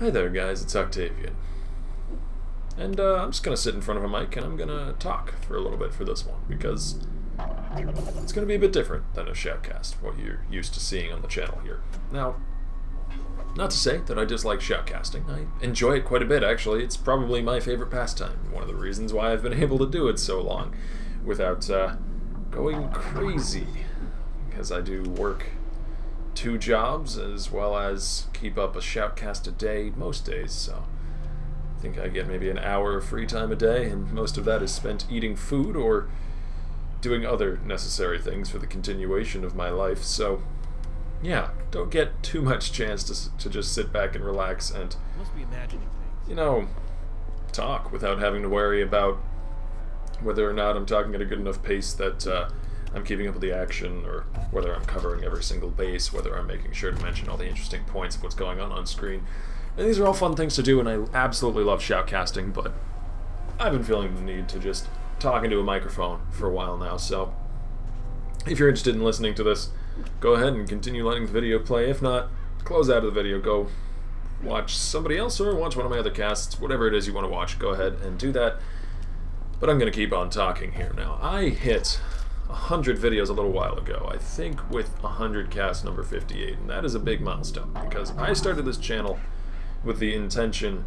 Hi there guys, it's Octavian. And I'm just going to sit in front of a mic and I'm going to talk for a little bit for this one, because it's going to be a bit different than a shoutcast, what you're used to seeing on the channel here. Now, not to say that I dislike shoutcasting. I enjoy it quite a bit, actually. It's probably my favorite pastime. One of the reasons why I've been able to do it so long without going crazy, because I do work 2 jobs as well as keep up a shoutcast a day most days, so I think I get maybe an hour of free time a day, and most of that is spent eating food or doing other necessary things for the continuation of my life. So yeah, don't get too much chance to just sit back and relax and, you know, talk without having to worry about whether or not I'm talking at a good enough pace that I'm keeping up with the action, or whether I'm covering every single base, whether I'm making sure to mention all the interesting points of what's going on screen. And these are all fun things to do, and I absolutely love shoutcasting, but I've been feeling the need to just talk into a microphone for a while now, so if you're interested in listening to this, go ahead and continue letting the video play. If not, close out of the video, go watch somebody else or watch one of my other casts, whatever it is you want to watch, go ahead and do that. But I'm going to keep on talking here now. I hit 100 videos a little while ago, I think with 100 cast number 58, and that is a big milestone, because I started this channel with the intention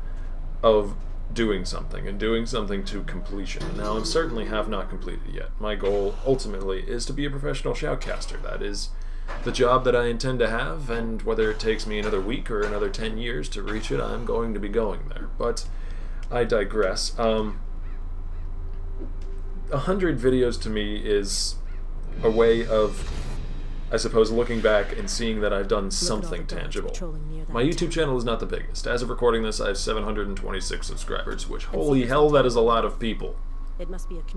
of doing something, and doing something to completion. Now, I certainly have not completed it yet. My goal, ultimately, is to be a professional shoutcaster. That is the job that I intend to have, and whether it takes me another week or another 10 years to reach it, I'm going to be going there. But I digress. 100 videos to me is a way of, I suppose, looking back and seeing that I've done something tangible. My YouTube channel is not the biggest. As of recording this, I have 726 subscribers, which, holy hell, that is a lot of people.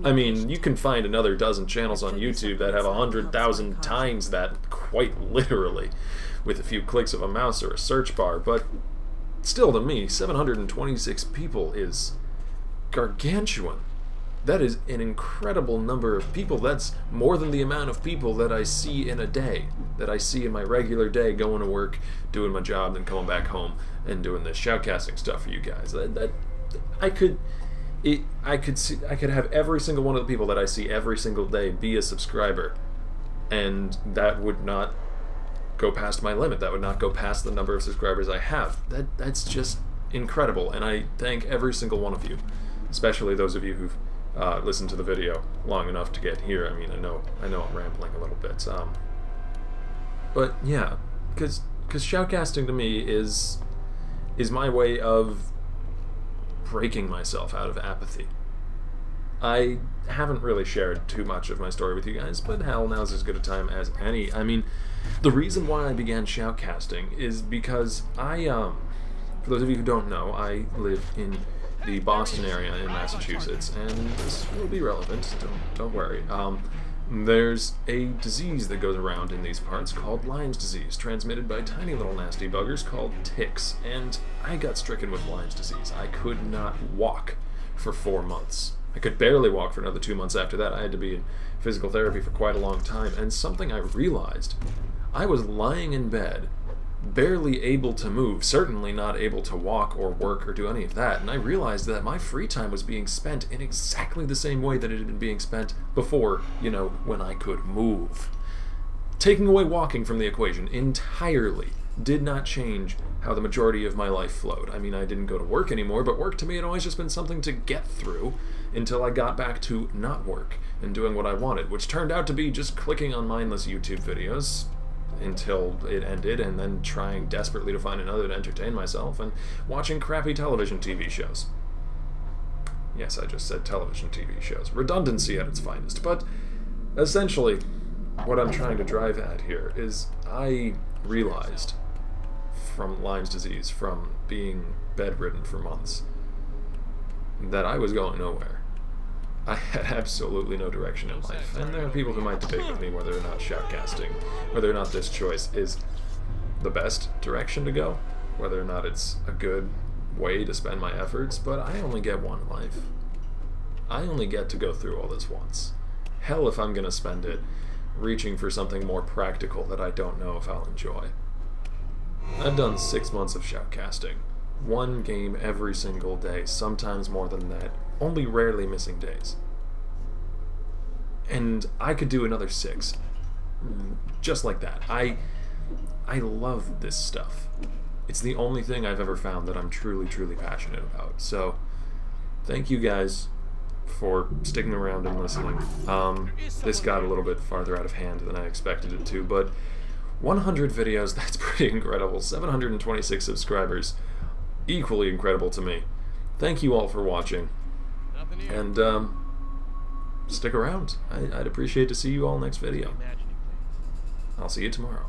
I mean, you can find another dozen channels on YouTube that have 100,000 times that, quite literally, with a few clicks of a mouse or a search bar, but still, to me, 726 people is gargantuan. That is an incredible number of people. That's more than the amount of people that I see in a day, that I see in my regular day, going to work, doing my job, then coming back home and doing this shoutcasting stuff for you guys. I could have every single one of the people that I see every single day be a subscriber, and that would not go past my limit. That would not go past the number of subscribers I have. That's just incredible, and I thank every single one of you, especially those of you who've listened to the video long enough to get here. I mean, I know I'm rambling a little bit, but yeah, because shoutcasting to me is my way of breaking myself out of apathy. I haven't really shared too much of my story with you guys, but hell, now's as good a time as any. I mean, the reason why I began shoutcasting is because for those of you who don't know, I live in the Boston area in Massachusetts, and this will be relevant, don't worry. There's a disease that goes around in these parts called Lyme's disease, transmitted by tiny little nasty buggers called ticks, and I got stricken with Lyme's disease. I could not walk for 4 months. I could barely walk for another 2 months after that. I had to be in physical therapy for quite a long time, and something I realized, I was lying in bed, barely able to move, certainly not able to walk or work or do any of that, and I realized that my free time was being spent in exactly the same way that it had been being spent before, you know, when I could move. Taking away walking from the equation entirely did not change how the majority of my life flowed. I mean, I didn't go to work anymore, but work to me had always just been something to get through until I got back to not work and doing what I wanted, which turned out to be just clicking on mindless YouTube videos until it ended, and then trying desperately to find another to entertain myself, and watching crappy television TV shows. Yes, I just said television TV shows. Redundancy at its finest. But essentially, what I'm trying to drive at here is I realized from Lyme's disease, from being bedridden for months, that I was going nowhere. I had absolutely no direction in life, and there are people who might debate with me whether or not shoutcasting, whether or not this choice is the best direction to go, whether or not it's a good way to spend my efforts, but I only get one life. I only get to go through all this once. Hell, if I'm gonna spend it reaching for something more practical that I don't know if I'll enjoy. I've done 6 months of shoutcasting, One game every single day, sometimes more than that, only rarely missing days. And I could do another 6. Just like that. I love this stuff. It's the only thing I've ever found that I'm truly, truly passionate about. So, thank you guys for sticking around and listening. This got a little bit farther out of hand than I expected it to, but 100 videos, that's pretty incredible. 726 subscribers, equally incredible to me. Thank you all for watching, and stick around. I'd appreciate to see you all next video. I'll see you tomorrow.